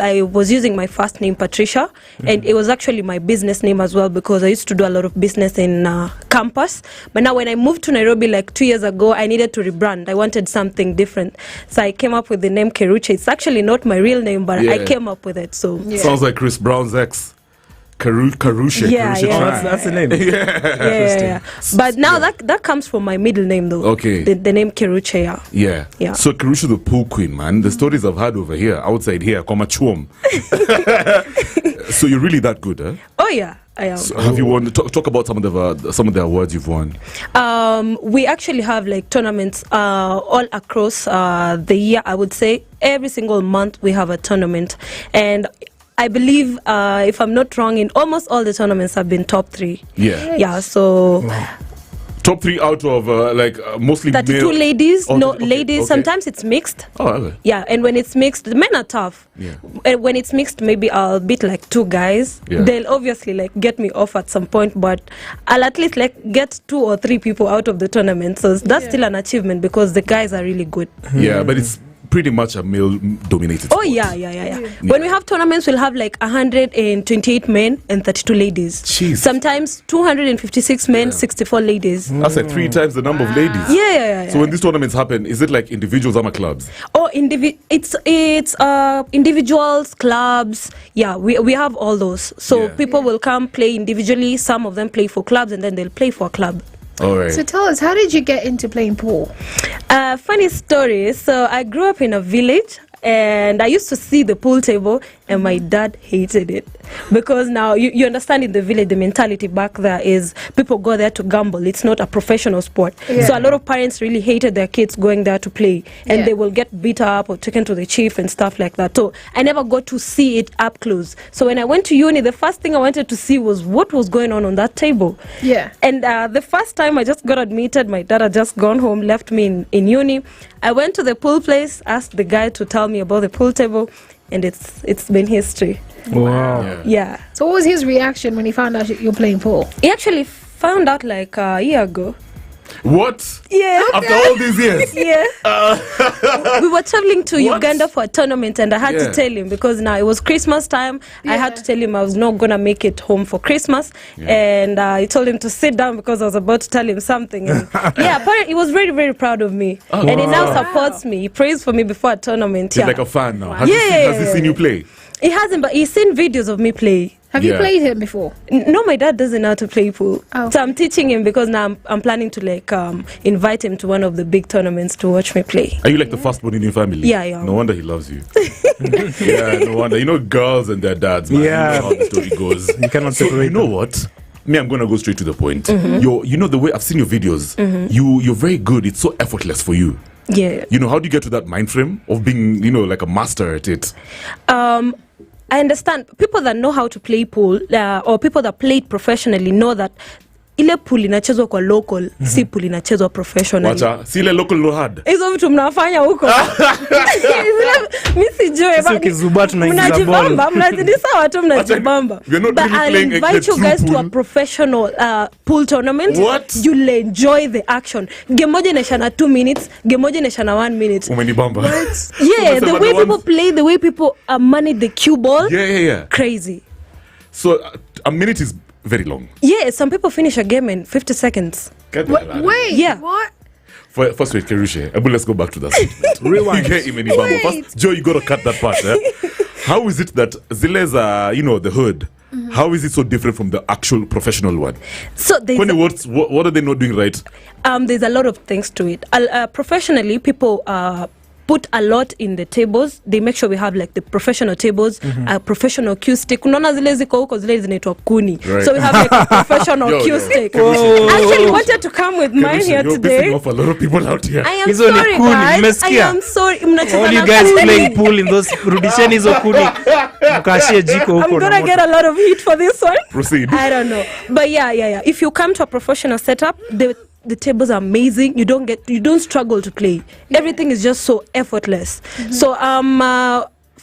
I was using my first name, Patricia, and it was actually my business name as well because I used to do a lot of business in campus. But now when I moved to Nairobi like 2 years ago, I needed to rebrand. I wanted something different. So I came up with the name Keruche. It's actually not my real name, but I came up with it. So Sounds like Chris Brown's ex. Keruche. That's the name. Yeah. But now that comes from my middle name though. Okay. The name Keruche. Yeah. So Keruche the pool queen, man. The stories I've had over here, outside here, Komachwom. So you're really that good, huh? Oh yeah, I am. So have you won? Talk about some of the awards you've won. We actually have like tournaments all across the year. I would say every single month we have a tournament, and I believe, if I'm not wrong, in almost all the tournaments have been top 3. Yeah. So top 3 out of mostly 32 male. ladies. Okay, no, okay, ladies. okay. Sometimes it's mixed. Oh, okay. Yeah, and when it's mixed, the men are tough. Yeah. And when it's mixed, maybe I'll beat like 2 guys. Yeah. They'll obviously like get me off at some point, but I'll at least like get 2 or 3 people out of the tournament. So that's still an achievement because the guys are really good. Yeah, but it's pretty much a male-dominated sport. Oh, yeah. When we have tournaments, we'll have like 128 men and 32 ladies. Jeez. Sometimes 256 men, 64 ladies. That's like 3 times the number of ladies. Yeah. So when these tournaments happen, is it like individuals or clubs? Oh, it's individuals, clubs. Yeah, we have all those. So people will come play individually. Some of them play for clubs, and then they'll play for a club. All right. So tell us, how did you get into playing pool? Funny story. So I grew up in a village, and I used to see the pool table, and my dad hated it because now you understand, in the village the mentality back there is people go there to gamble. It's not a professional sport. So a lot of parents really hated their kids going there to play, and they will get beat up or taken to the chief and stuff like that. So I never got to see it up close. So when I went to uni, the first thing I wanted to see was what was going on that table. And the first time I just got admitted, my dad had just gone home, left me in uni. I went to the pool place, asked the guy to tell me about the pool table, and it's been history. Wow. Yeah. So what was his reaction when he found out you're playing pool? He actually found out like a year ago. What? Yeah. After all these years? Yeah. We were traveling to Uganda for a tournament, and I had to tell him because now it was Christmas time. I had to tell him I was not going to make it home for Christmas. And I told him to sit down because I was about to tell him something. And apparently he was very, very proud of me. And he now supports me. He prays for me before a tournament. He's like a fan now. Has he seen you play? He hasn't, but he's seen videos of me play. Have you played him before? No, my dad doesn't know how to play pool. Oh. So I'm teaching him because now I'm planning to like invite him to one of the big tournaments to watch me play. Are you like the first one in your family? Yeah. No wonder he loves you. No wonder. You know girls and their dads, man. Yeah. You know how the story goes. You cannot separate you know what? Me, I'm going to go straight to the point. You know the way I've seen your videos, you're very good. It's so effortless for you. Yeah. You know, how do you get to that mind frame of being, like a master at it? I understand people that know how to play pool or people that play it professionally know that ile pool inachezwa kwa local, si pool inachezwa professionally. Wacha, si ile local no hard. Hizo vitu mnafanya huko. Mimi sijui. Ukizuba tunaingiza ball. Mnazidisa watu mnajibamba. But I'll invite you guys to a professional pool tournament. What? You'll enjoy the action. Game moja inaisha na 2 minutes, game moja inaisha na 1 minute. Umenibamba. Yeah, the way people play, the way people manage the cue ball. Yeah. Crazy. So a minute is very long. Yeah, some people finish a game in 50 seconds. Wait, Yeah. what? First wait, Keruche. Let's go back to that statement. Rewind. First, Joe, you got to cut that part. How is it that Zile's, the hood, how is it so different from the actual professional one? So what are they not doing right? There's a lot of things to it. Professionally, people put a lot in the tables. They make sure we have like the professional tables, professional cue stick. Unaona zile ziko huko zile zinaitwa kuni. Right. So we have like a professional cue stick. I actually wanted to come with mine here today. You're pissing off a lot of people out here. I am sorry, guys. I am sorry. All you guys playing pool in those rudisheni hizo kuni. Mkashie jiko huko. I'm gonna get a lot of heat for this one. Proceed. I don't know. But yeah. If you come to a professional setup, the tables are amazing. You don't struggle to play. Everything is just so effortless. So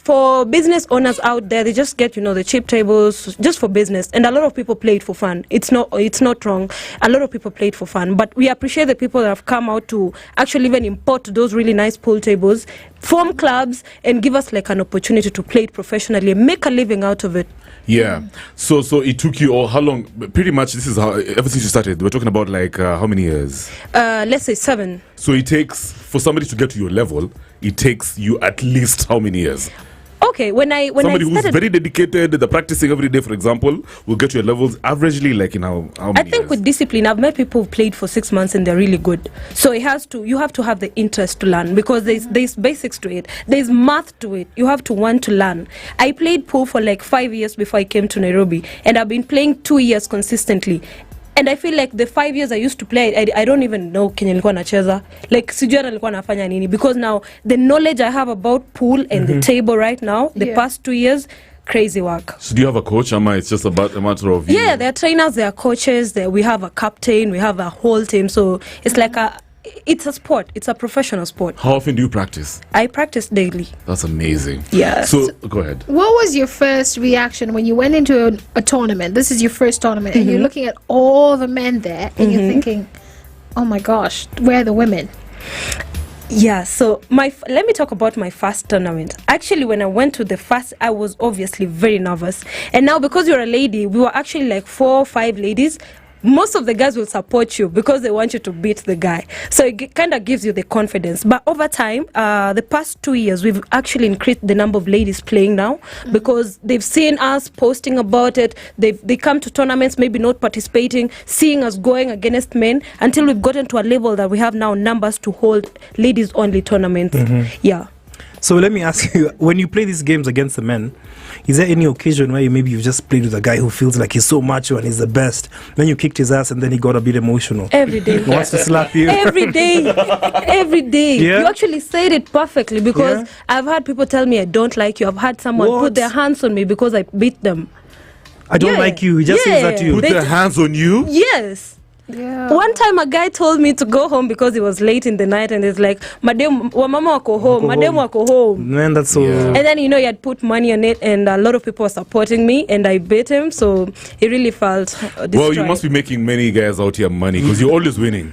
for business owners out there, they just get, the cheap tables just for business. And a lot of people play it for fun. It's not wrong. A lot of people play it for fun. But we appreciate the people that have come out to actually even import those really nice pool tables, form clubs, and give us like an opportunity to play it professionally and make a living out of it. Yeah. So it took you how long? Pretty much this is how, ever since you started, we're talking about like how many years? Let's say 7. So it takes, for somebody to get to your level, it takes you at least how many years? Okay, when somebody I who's started, very dedicated, they're practicing every day, for example, will get to your levels averagely like in how many I think years? with discipline, I've met people who played for 6 months and they're really good. So you have to have the interest to learn, because there's basics to it. There's math to it. You have to want to learn. I played pool for like 5 years before I came to Nairobi, and I've been playing 2 years consistently. And I feel like the 5 years I used to play, I don't even know kenye nilikuwa nacheza. Like sijui hata nilikuwa nafanya nini, because now the knowledge I have about pool and the table right now, the past 2 years, crazy work. So do you have a coach, Ama? It's just about a matter of you? Yeah, there are trainers, there are coaches, we have a captain, we have a whole team. So it's like it's a sport. It's a professional sport. How often do you practice? I practice daily. That's amazing. Yeah. So go ahead. What was your first reaction when you went into a tournament? This is your first tournament, and you're looking at all the men there, and you're thinking, "Oh my gosh, where are the women?" Yeah, so let me talk about my first tournament. Actually, when I went to the first, I was obviously very nervous. And now, because you're a lady, we were actually like 4 or 5 ladies. Most of the guys will support you because they want you to beat the guy. So it kind of gives you the confidence. But over time, the past 2 years, we've actually increased the number of ladies playing now, because they've seen us posting about it. They come to tournaments, maybe not participating, seeing us going against men, until we've gotten to a level that we have now numbers to hold ladies-only tournaments. Yeah. So let me ask you, when you play these games against the men, is there any occasion where you've just played with a guy who feels like he's so macho and he's the best, then you kicked his ass and then he got a bit emotional? Every day. He wants to slap you? Every day. Every day. Yeah? You actually said it perfectly, because Yeah? I've had people tell me I don't like you. I've had someone What? put their hands on me because I beat them. I don't Yeah. like you. He just says that to you. Put They their hands on you? Yes. Yeah. One time a guy told me to go home because he was late in the night, and he's like, madam wamama wako home, madam wako home. Man, that's so... Yeah. And then, he had put money on it, and a lot of people were supporting me, and I beat him, so he really felt destroyed. Well, you must be making many guys out here money, because you're always winning.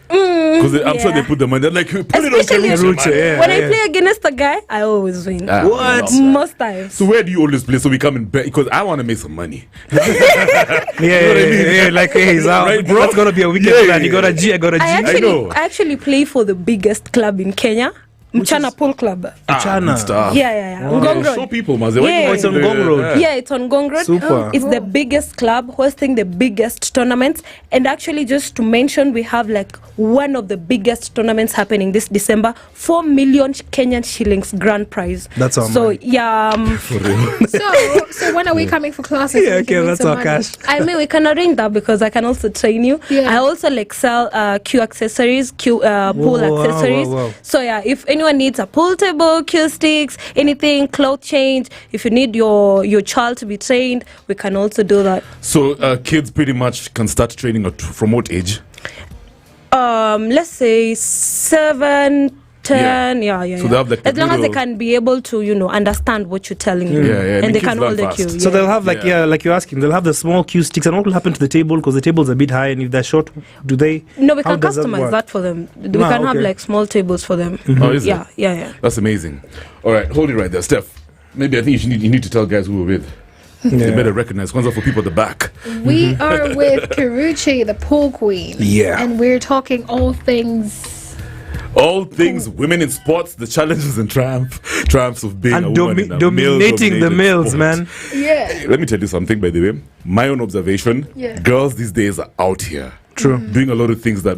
Because I'm sure they put the money. They're like, put Especially it on Keruche, man. yeah. when I play against a guy, I always win. Ah, What? no. Most times. So where do you always play? So we come and bet, because I want to make some money. Yeah, like, hey, he's out. Right, bro? That's going to be a weekend Yeah, plan. You yeah. got a G, I got a G. know. I actually play for the biggest club in Kenya, Mchana Pool Club. Chana. Good stuff. Yeah. Wow. Ngong Road. Show people, man. Yeah. It's on Ngong Road. Yeah, it's on Ngong Road. Super. It's the biggest club hosting the biggest tournaments. And actually, just to mention, we have like one of the biggest tournaments happening this December, 4 million Kenyan shillings grand prize. That's our So, money. yeah. For real. So when are we coming for classes? Yeah, so we can okay, make that's some our money? cash. I mean, we can arrange that, because I can also train you. Yeah. I also like sell Q accessories, pool Wow, accessories. wow. So yeah, if anyone needs a pool table, Q sticks, anything, cloth change, if you need your child to be trained, we can also do that. So kids pretty much can start training from what age? Let's say 7, 10, yeah. So they have like as long as they little- can be able to, understand what you're telling them. Yeah, and And the they can kids hold the learn cue. fast. So yeah. they'll have like Yeah. like you're asking, they'll have the small cue sticks, and what will happen to the table, because the table's a bit high, and if they're short, do they? No, we how can does customize work? that for them. We Ah, can have okay. like small tables for them. Oh, is Yeah, it? yeah. That's amazing. All right, hold it right there, Steph. Maybe I think you need to tell guys who we're with. They Yeah. better recognize. Kwanzaa for people at the back. We are with Keruche, the pool queen. Yeah. And we're talking all things. All things women in sports, the challenges and triumphs of being And a woman in a dominating the male-dominated males, sport. man. Yeah. Let me tell you something, by the way. My own observation, Yeah. girls these days are out here. True. Doing a lot of things that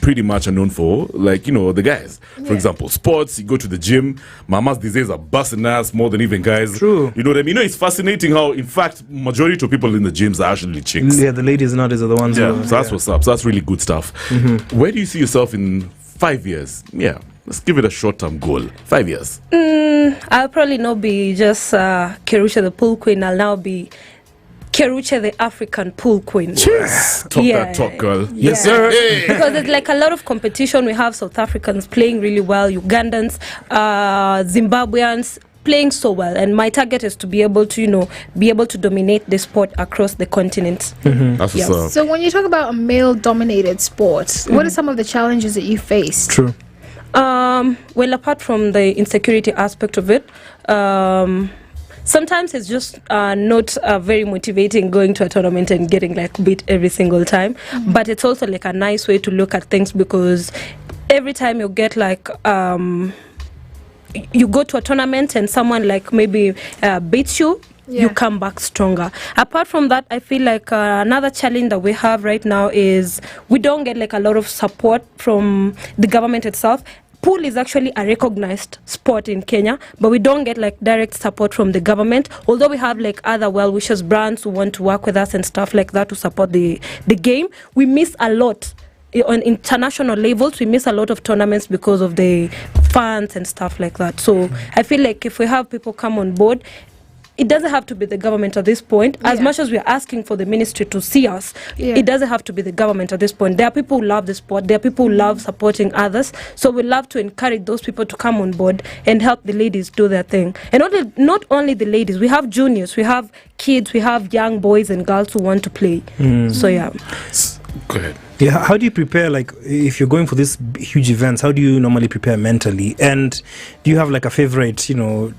pretty much are known for, like, the guys. For Yeah. example, sports, you go to the gym. Mamas these days are busting ass more than even guys. True. You know what I mean? It's fascinating how, in fact, majority of people in the gyms are actually chicks. Yeah, the ladies nowadays are the ones. Yeah, who, so that's what's up. So that's really good stuff. Where do you see yourself in 5 years? Yeah, let's give it a short-term goal. 5 years. I'll probably not be just Keruche the pool queen. I'll now be Keruche the African pool queen. Talk Yeah. that talk, girl. Yeah. Yes, sir. Hey. Because there's like a lot of competition. We have South Africans playing really well, Ugandans, Zimbabweans, playing so well, and my target is to be able to dominate the sport across the continent. That's what's up. So when you talk about a male-dominated sport, what are some of the challenges that you faced? True. Well, apart from the insecurity aspect of it, sometimes it's just not very motivating going to a tournament and getting like beat every single time. But it's also like a nice way to look at things, because every time you get like you go to a tournament and someone like maybe beats you, you come back stronger. Apart from that, I feel like another challenge that we have right now is we don't get like a lot of support from the government itself. Pool is actually a recognized sport in Kenya, but we don't get like direct support from the government, although we have like other well-wishers brands who want to work with us and stuff like that to support the game. We miss a lot on international levels. We miss a lot of tournaments because of the funds and stuff like that. So I feel like if we have people come on board, it doesn't have to be the government at this point. As much as we are asking for the ministry to see us, it doesn't have to be the government at this point. There are people who love the sport. There are people who love supporting others. So we love to encourage those people to come on board and help the ladies do their thing. And not only the ladies. We have juniors, we have kids, we have young boys and girls who want to play. So yeah. Go ahead. Yeah, how do you prepare, like, if you're going for these huge events, how do you normally prepare mentally? And do you have, like, a favorite,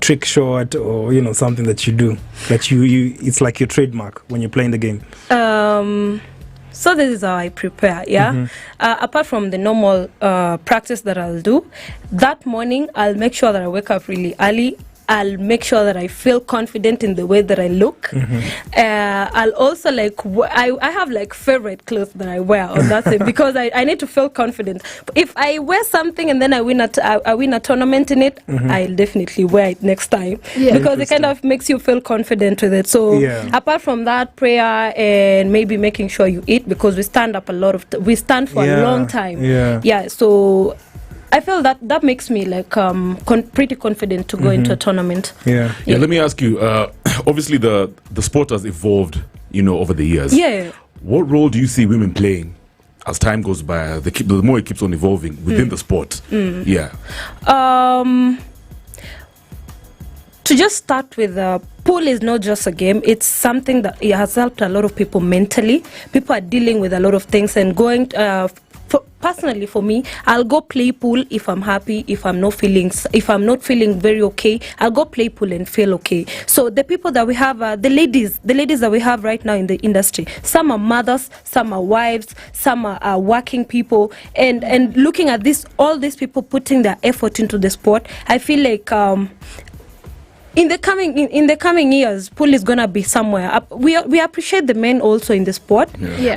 trick shot or, something that you do? That you it's like your trademark when you're playing the game? So this is how I prepare, apart from the normal practice that I'll do, that morning I'll make sure that I wake up really early. I'll make sure that I feel confident in the way that I look. I'll also I have like favorite clothes that I wear on that day, because I need to feel confident. If I wear something and then I win a tournament in it, I'll definitely wear it next time, because it kind of makes you feel confident with it. So apart from that, prayer and maybe making sure you eat, because we stand up we stand for a long time. So I feel that makes me like pretty confident to go into a tournament. Yeah. Let me ask you. Obviously, the sport has evolved, over the years. Yeah. What role do you see women playing as time goes by? The more it keeps on evolving within the sport. Yeah. To just start with, pool is not just a game. It's something that it has helped a lot of people mentally. People are dealing with a lot of things and going. Personally, for me, I'll go play pool if I'm happy. If I'm not feeling very okay, I'll go play pool and feel okay. So the people that we have, the ladies that we have right now in the industry, some are mothers, some are wives, some are working people, and looking at all these people putting their effort into the sport, I feel like in the coming years, pool is gonna be somewhere. We appreciate the men also in the sport,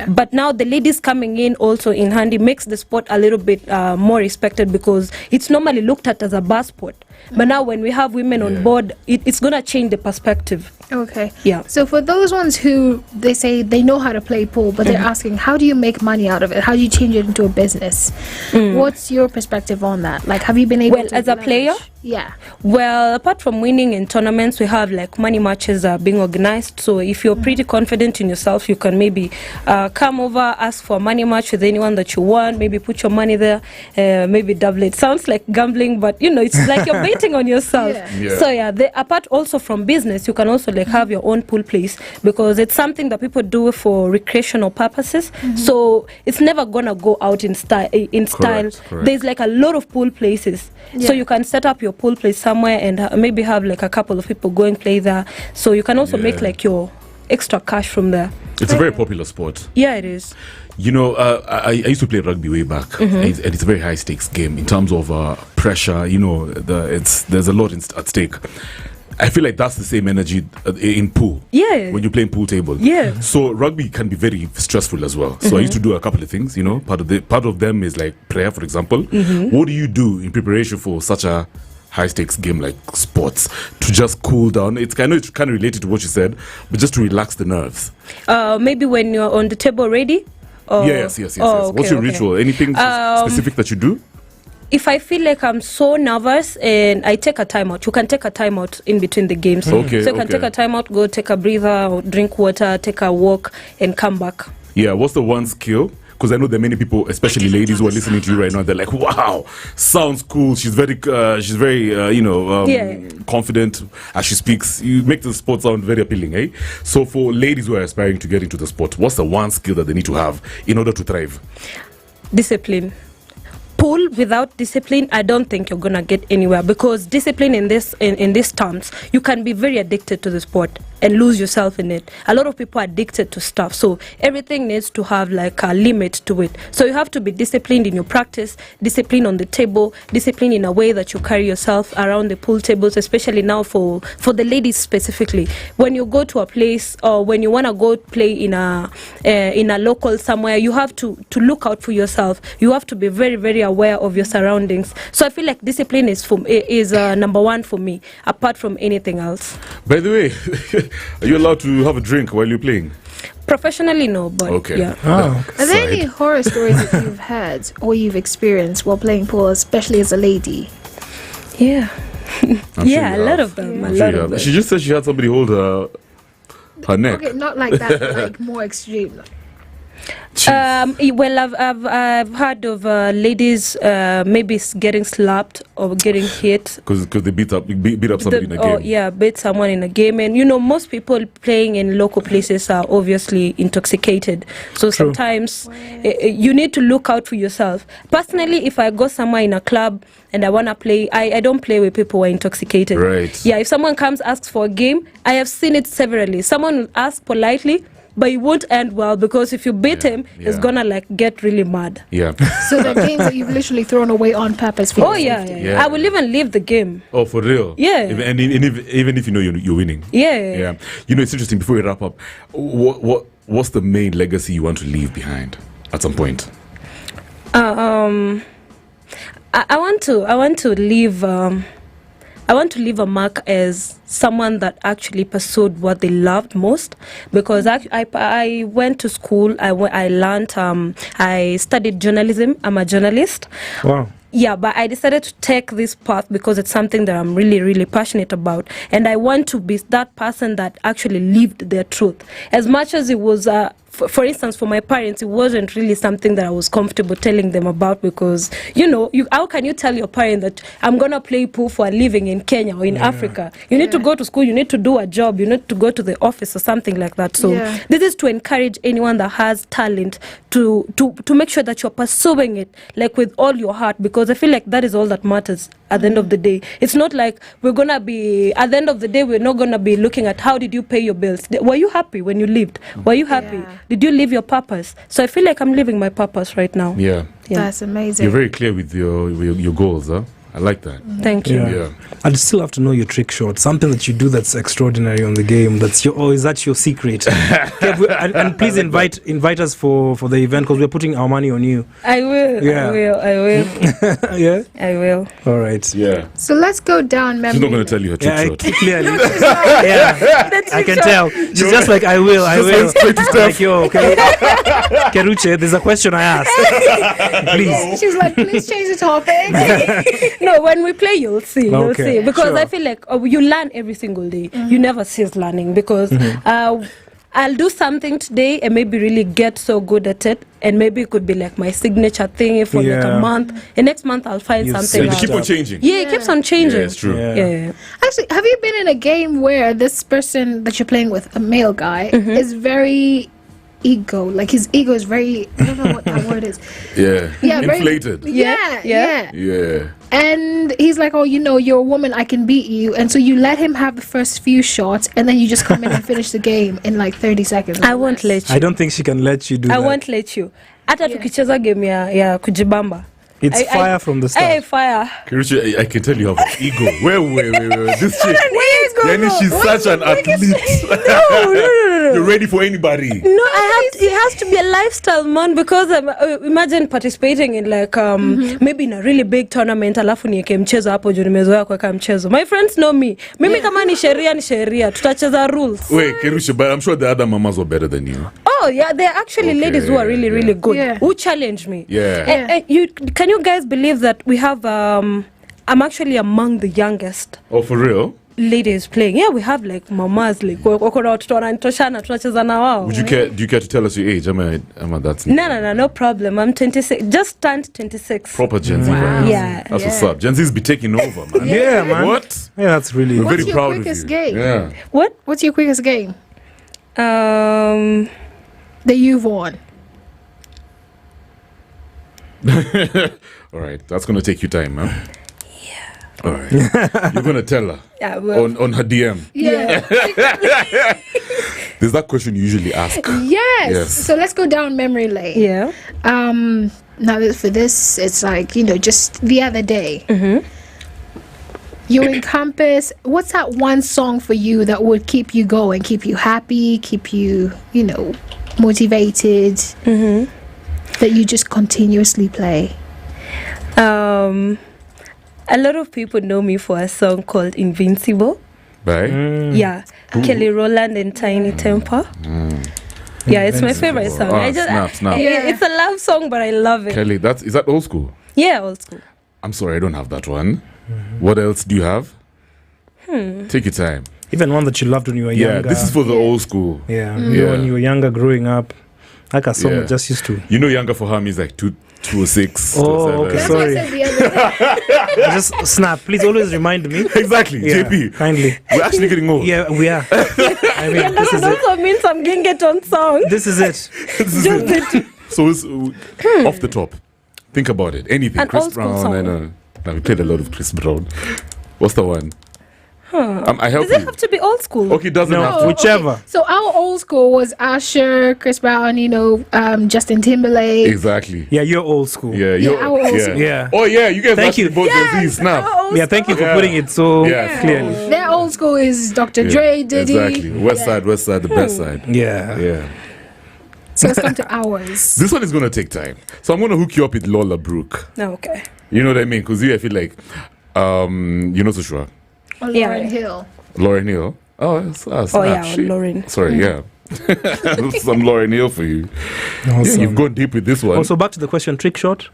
but now the ladies coming in also in handy makes the sport a little bit more respected, because it's normally looked at as a bar sport. But now when we have women on board, it's gonna change the perspective. Okay. Yeah. So for those ones who they say they know how to play pool, but they're asking, how do you make money out of it? How do you change it into a business? What's your perspective on that? Like, have you been able to as a player? Yeah. Well, apart from winning in tournaments, we have like money matches being organized. So if you're pretty confident in yourself, you can maybe come over, ask for a money match with anyone that you want, maybe put your money there, maybe double it. Sounds like gambling, but it's like you're betting on yourself. So apart also from business, you can also like have your own pool place, because it's something that people do for recreational purposes. So it's never gonna go out in style. Correct. There's like a lot of pool places, so you can set up your pool place somewhere and maybe have like a couple of people go and play there, so you can also make like your extra cash from there. It's a very popular sport. Yeah, it is. I used to play rugby way back, and it's a very high stakes game in terms of pressure. There's a lot at stake. I feel like that's the same energy in pool. Yeah. When you're playing pool table. Yeah. So rugby can be very stressful as well. So I used to do a couple of things. Part of them is like prayer, for example. What do you do in preparation for such a high stakes game like sports to just cool down? It's kind of related to what you said, but just to relax the nerves. Maybe when you're on the table ready. Yes. What's your ritual? Anything specific that you do? If I feel like I'm so nervous and I take a timeout, you can take a timeout in between the games. Okay, so you can take a timeout, go take a breather, or drink water, take a walk, and come back. Yeah, what's the one skill? because I know there are many people, especially ladies, who are listening to you right now. They're like, "Wow, sounds cool." She's very confident as she speaks. You make the sport sound very appealing, eh? So for ladies who are aspiring to get into the sport, what's the one skill that they need to have in order to thrive? Discipline. Pool without discipline, I don't think you're gonna get anywhere, because discipline in these terms, you can be very addicted to the sport and lose yourself in it. A lot of people are addicted to stuff, so everything needs to have like a limit to it. So you have to be disciplined in your practice, disciplined on the table, disciplined in a way that you carry yourself around the pool tables, especially now for the ladies specifically. When you go to a place or when you want to go play in a local somewhere, you have to look out for yourself. You have to be very, very aware of your surroundings. So I feel like discipline is number one for me, apart from anything else. By the way, are you allowed to have a drink while you're playing? Professionally, no, but okay. Yeah. Oh, Are there any horror stories that you've had or you've experienced while playing pool, especially as a lady? Yeah. I'm Yeah, sure a you lot have. of them. I'm sure you have. She just said she had somebody hold her neck. Okay, not like that, but like more extreme. Well, I've heard of ladies maybe getting slapped or getting hit Because they beat up somebody in a game. Oh yeah, beat someone in a game, and most people playing in local places are obviously intoxicated. So sometimes you need to look out for yourself. Personally, if I go somewhere in a club and I wanna play, I don't play with people who are intoxicated. Right. Yeah, if someone comes asks for a game, I have seen it severally. Someone will ask politely, but it won't end well, because if you beat him, it's gonna like get really mad. Yeah. So the games that you've literally thrown away on purpose for Oh your yeah, safety. yeah. I will even leave the game. Oh, for real? Yeah. Even if you know you're winning. Yeah. It's interesting. Before we wrap up, what's the main legacy you want to leave behind at some point? I want to leave a mark as someone that actually pursued what they loved most, because I went to school. I learned. I studied journalism. I'm a journalist. wow. Yeah, but I decided to take this path because it's something that I'm really, really passionate about. And I want to be that person that actually lived their truth. As much as it was, for instance, for my parents, it wasn't really something that I was comfortable telling them about, because, how can you tell your parent that I'm going to play pool for a living in Kenya or in Africa? You need to go to school, you need to do a job, you need to go to the office or something like that. So this is to encourage anyone that has talent to make sure that you're pursuing it like with all your heart, because I feel like that is all that matters at the end of the day. It's not like we're gonna be at the end of the day, we're not gonna be looking at how did you pay your bills. Were you happy when you lived? Were you happy? Did you live your purpose? So I feel like I'm living my purpose right now. Yeah. That's amazing. You're very clear with your goals, huh? I like that. Thank you. Yeah. I'd still have to know your trick shot, something that you do that's extraordinary on the game. Is that your secret? and please invite us for the event, because we're putting our money on you. I will. Yeah. I will. Yeah. I will. All right. Yeah. So let's go down memory. She's not going to tell you her trick Yeah, shot. clearly. I can tell. She's just like, I will. Like, yo, okay. Keruche, there's a question I asked. Please. She's like, please change the topic. No, when we play, you'll see. You'll Okay, see. Because sure. I feel like you learn every single day. You never cease learning, because I'll do something today and maybe really get so good at it, and maybe it could be like my signature thing for like a month. And next month I'll find You something They else. keep on changing. Yeah, it keeps on changing. Yeah, it's true. Yeah. Actually, have you been in a game where this person that you're playing with, a male guy, is very ego? Like his ego is very, I don't know what that word is. Yeah. very- Inflated. Yeah. Yeah. And he's like, oh, you're a woman, I can beat you. And so you let him have the first few shots, and then you just come in and finish the game in like 30 seconds. I won't let you. I don't think she can let you do that. I won't let you. Hata tukicheza game ya kujibamba. It's fire from the start. Hey, fire. Keruche, I can tell you have an ego. Wait. This chick. Ego, Then she's such an athlete. No. You're ready for anybody. No, it has to be a lifestyle, man, because imagine participating in like maybe in a really big tournament, alafu nieke mchezo hapo juu nimezoea kuweka mchezo. My friends know me. Mimi kama ni sheria, tutacheza rules. Wait, Keruche, but I'm sure the other mamas were better than you. Oh yeah, there are actually ladies who are really, really good, who challenge me. Yeah. Can you guys believe that we have I'm actually among the youngest. Oh, for real? ladies playing. Yeah, we have like mamas like wako na watoto wananitoshana tunacheza na wao. Do you care to tell us your age? Am I that's No problem. I'm 26. Just turned 26. proper Gen Z. Wow. Right? Yeah. That's what's up. Gen Z's be taking over, man. Yeah, man. What? Yeah, that's really. We're What's very your proud of quickest you. game? Yeah. What? What's your quickest game Um that you've won? All right, that's gonna take you time, man. Yeah. All right. You're gonna tell her yeah, well, on her DM. Yeah. There's that question you usually ask. Yes. So let's go down memory lane. yeah. Now for this, it's like, just the other day. You're in campus. What's that one song for you that would keep you going, keep you happy, keep you, motivated, that you just continuously play? A lot of people know me for a song called Invincible. Right? Yeah. Kelly Rowland and Tiny Temper. Yeah, it's my favorite song. Snap. It's a love song, but I love it. Kelly, is that old school? Yeah, old school. I'm sorry, I don't have that one. What else do you have? Take your time. Even one that you loved when you were Yeah, younger. this is for the old school. Yeah. Yeah. When you were younger, growing up, like a song Yeah. that just used to. Younger for her means like 206. Oh, okay. That's Sorry. what I said the other day. Just snap. Please always remind me. Exactly, Yeah, JP. kindly. We're actually getting old. Yeah, we are. I mean, That this is it. also means I'm getting it on song. This is it. Just it. So it's off the top. Think about it. Anything. An Chris old school Brown. song. I know. Now we played a lot of Chris Brown. What's the one? I help Does it you. have to be old school? Okay, it doesn't No. have to. Whichever. Okay. So our old school was Usher, Chris Brown, Justin Timberlake. Exactly. Yeah, you're old school. Yeah, our old yeah. school. Yeah. Oh yeah, you guys Thank actually you. both Gen Z. Snap. Yeah, thank you for Yeah. putting it so Yeah. clearly. Their old school is Dr. Dre, Diddy. Exactly. West side, the best side. Yeah. Yeah. So let's come to ours. This one is gonna take time. So I'm gonna hook you up with Lola Brooke. No, okay. You know what I mean? Because I feel like so sure. Or Yeah. Lauryn Hill. Lauren Hill. Oh, snap. yeah, Shit. Lauren. Sorry, yeah. Some Lauren Hill for you. Yeah, Awesome. you've gone deep with this one. Also, back to the question, trick shot.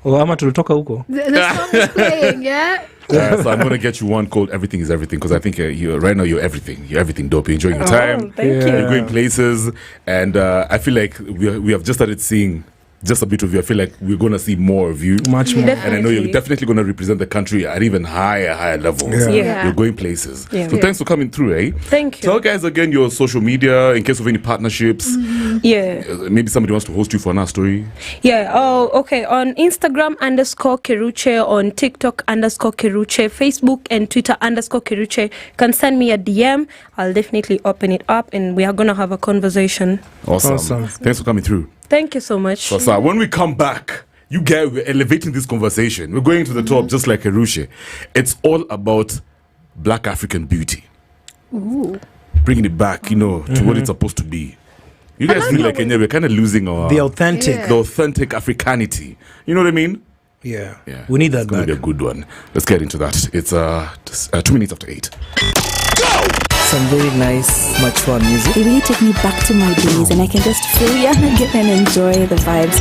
Or ama tulitoka huko? The song is playing, yeah? So I'm gonna get you one called "Everything Is Everything" because I think right now you're everything. You're everything dope. You're enjoying your time. Oh, thank Yeah. you. You're going places, and I feel like we have just started seeing just a bit of you. I feel like we're gonna see more of you. Much more. Definitely. And I know you're definitely going to represent the country at even higher levels. Yeah. Yeah. You're going places. Yeah. So thanks for coming through, eh? Thank you. Tell guys again your social media in case of any partnerships. Yeah. Maybe somebody wants to host you for another story. Yeah. Oh, okay. On Instagram _Keruche, on TikTok _Keruche, Facebook and Twitter _Keruche. Can send me a DM. I'll definitely open it up and we are gonna have a conversation. Awesome. Thanks for coming through. Thank you so much. So, when we come back, we're elevating this conversation. We're going to the top just like Keruche. It's all about Black African beauty. Ooh. Bringing it back, to what it's supposed to be. You guys feel like we're kind of losing The authentic. Yeah. the authentic Africanity. You know what I mean? Yeah. Yeah. We need that It's going to back. be a good one. Let's get into that. It's 2 minutes after 8. Some very nice, mature music. It really took me back to my days, and I can just feel young again and enjoy the vibes.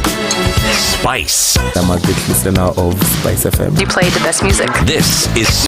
Spice. I'm a big listener of SpiceFM. You play the best music. This is